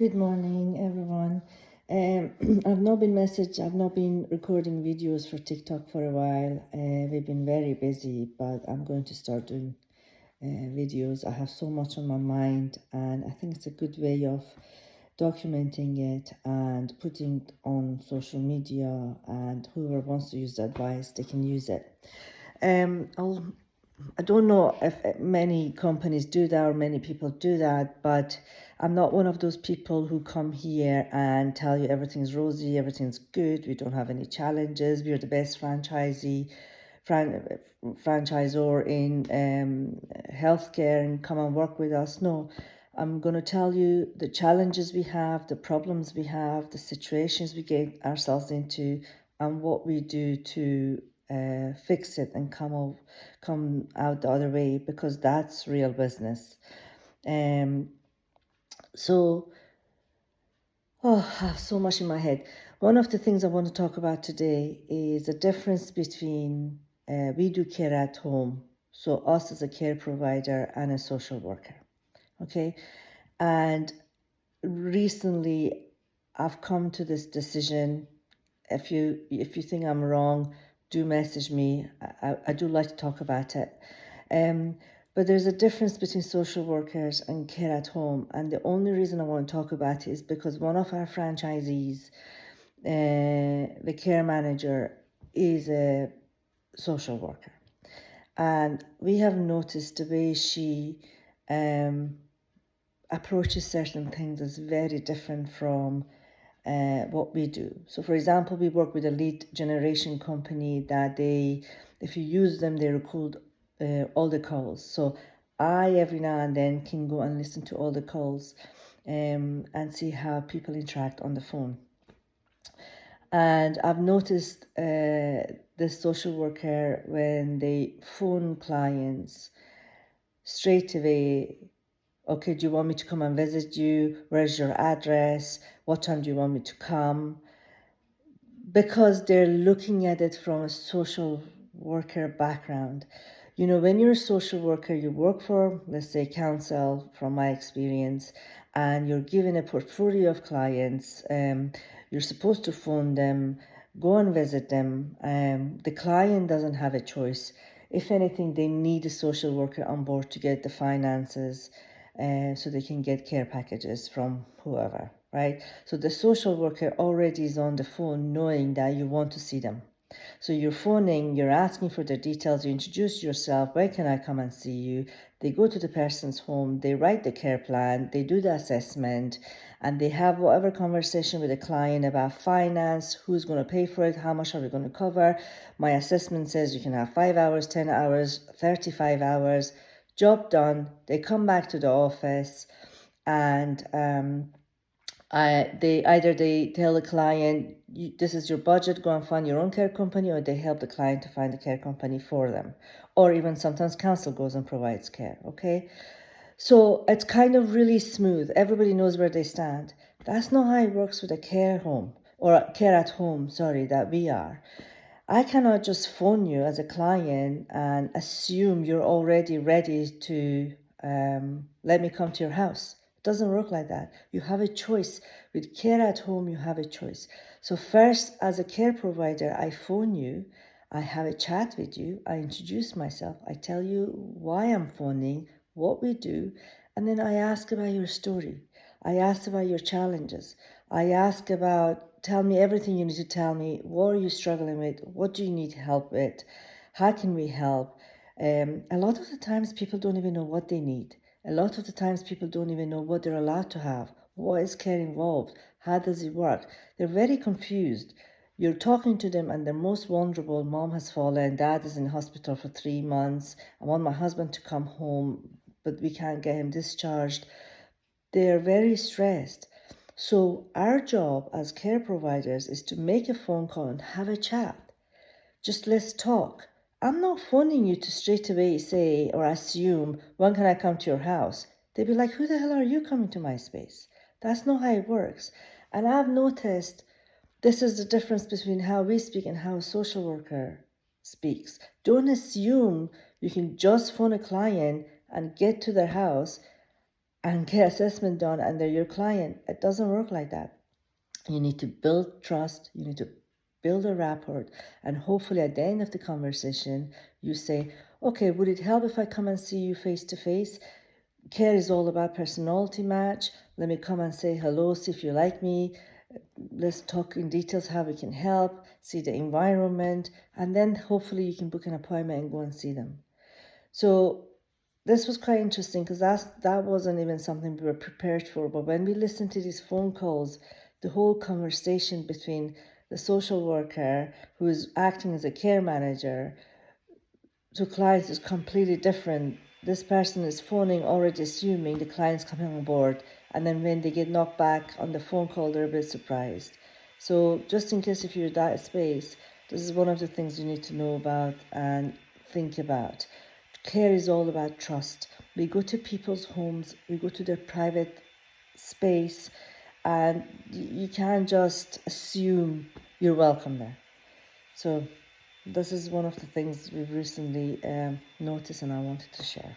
Good morning, everyone. I've not been messaged, I've not been recording videos for TikTok for a while. We've been very busy, but I'm going to start doing videos. I have so much on my mind, and I think it's a good way of documenting it and putting it on social media, and whoever wants to use the advice, they can use it. I don't know if many companies do that or many people do that, but I'm not one of those people who come here and tell you everything's rosy, everything's good, we don't have any challenges, we're the best franchisor in healthcare and come and work with us. No, I'm going to tell you the challenges we have, the problems we have, the situations we get ourselves into, and what we do to fix it and come out the other way, because that's real business. So I have so much in my head. One of the things I want to talk about today is the difference between we do care at home, so us as a care provider and a social worker. Okay, and recently I've come to this decision. If you think I'm wrong, do message me. I do like to talk about it. But there's a difference between social workers and care at home, and the only reason I want to talk about it is because one of our franchisees, the care manager, is a social worker, and we have noticed the way she approaches certain things is very different from what we do. So for example, we work with a lead generation company that if you use them, they record all the calls. So I every now and then can go and listen to all the calls and see how people interact on the phone. And I've noticed the social worker, when they phone clients, straight away, okay, do you want me to come and visit you? Where's your address? What time do you want me to come? Because they're looking at it from a social worker background. You know, when you're a social worker, you work for, let's say, council, from my experience, and you're given a portfolio of clients. You're supposed to phone them, go and visit them. The client doesn't have a choice. If anything, they need a social worker on board to get the finances so they can get care packages from whoever, right? So the social worker already is on the phone knowing that you want to see them. So you're phoning, you're asking for their details, you introduce yourself, where can I come and see you? They go to the person's home, they write the care plan, they do the assessment, and they have whatever conversation with the client about finance, who's going to pay for it, how much are we going to cover. My assessment says you can have 5 hours, 10 hours, 35 hours, job done. They come back to the office, and they tell the client, this is your budget, go and find your own care company, or they help the client to find a care company for them. Or even sometimes council goes and provides care, okay? So it's kind of really smooth. Everybody knows where they stand. That's not how it works with a care home, or a care at home, sorry, that we are. I cannot just phone you as a client and assume you're already ready to let me come to your house. It doesn't work like that. You have a choice. With care at home, you have a choice. So first, as a care provider, I phone you, I have a chat with you, I introduce myself, I tell you why I'm phoning, what we do, and then I ask about your story. I ask about your challenges. I ask about, tell me everything you need to tell me. What are you struggling with? What do you need help with? How can we help? A lot of the times people don't even know what they need. A lot of the times people don't even know what they're allowed to have. What is care involved? How does it work? They're very confused. You're talking to them and they're most vulnerable. Mom has fallen, dad is in hospital for 3 months. I want my husband to come home, but we can't get him discharged. They're very stressed. So our job as care providers is to make a phone call and have a chat. Just let's talk. I'm not phoning you to straight away say or assume, when can I come to your house? They'd be like, who the hell are you coming to my space? That's not how it works. And I've noticed this is the difference between how we speak and how a social worker speaks. Don't assume you can just phone a client and get to their house and care assessment done and they're your client. It doesn't work like that. You need to build trust, you need to build a rapport, and hopefully at the end of the conversation, you say, okay, would it help if I come and see you face to face? Care is all about personality match. Let me come and say hello, see if you like me. Let's talk in details how we can help, see the environment, and then hopefully you can book an appointment and go and see them. So this was quite interesting because that wasn't even something we were prepared for. But when we listened to these phone calls, the whole conversation between the social worker who is acting as a care manager to clients is completely different. This person is phoning already assuming the client's coming on board, and then when they get knocked back on the phone call, they're a bit surprised. So just in case if you're in that space, this is one of the things you need to know about and think about. Care is all about trust. We go to people's homes, we go to their private space, and you can't just assume you're welcome there. So this is one of the things we've recently noticed and I wanted to share.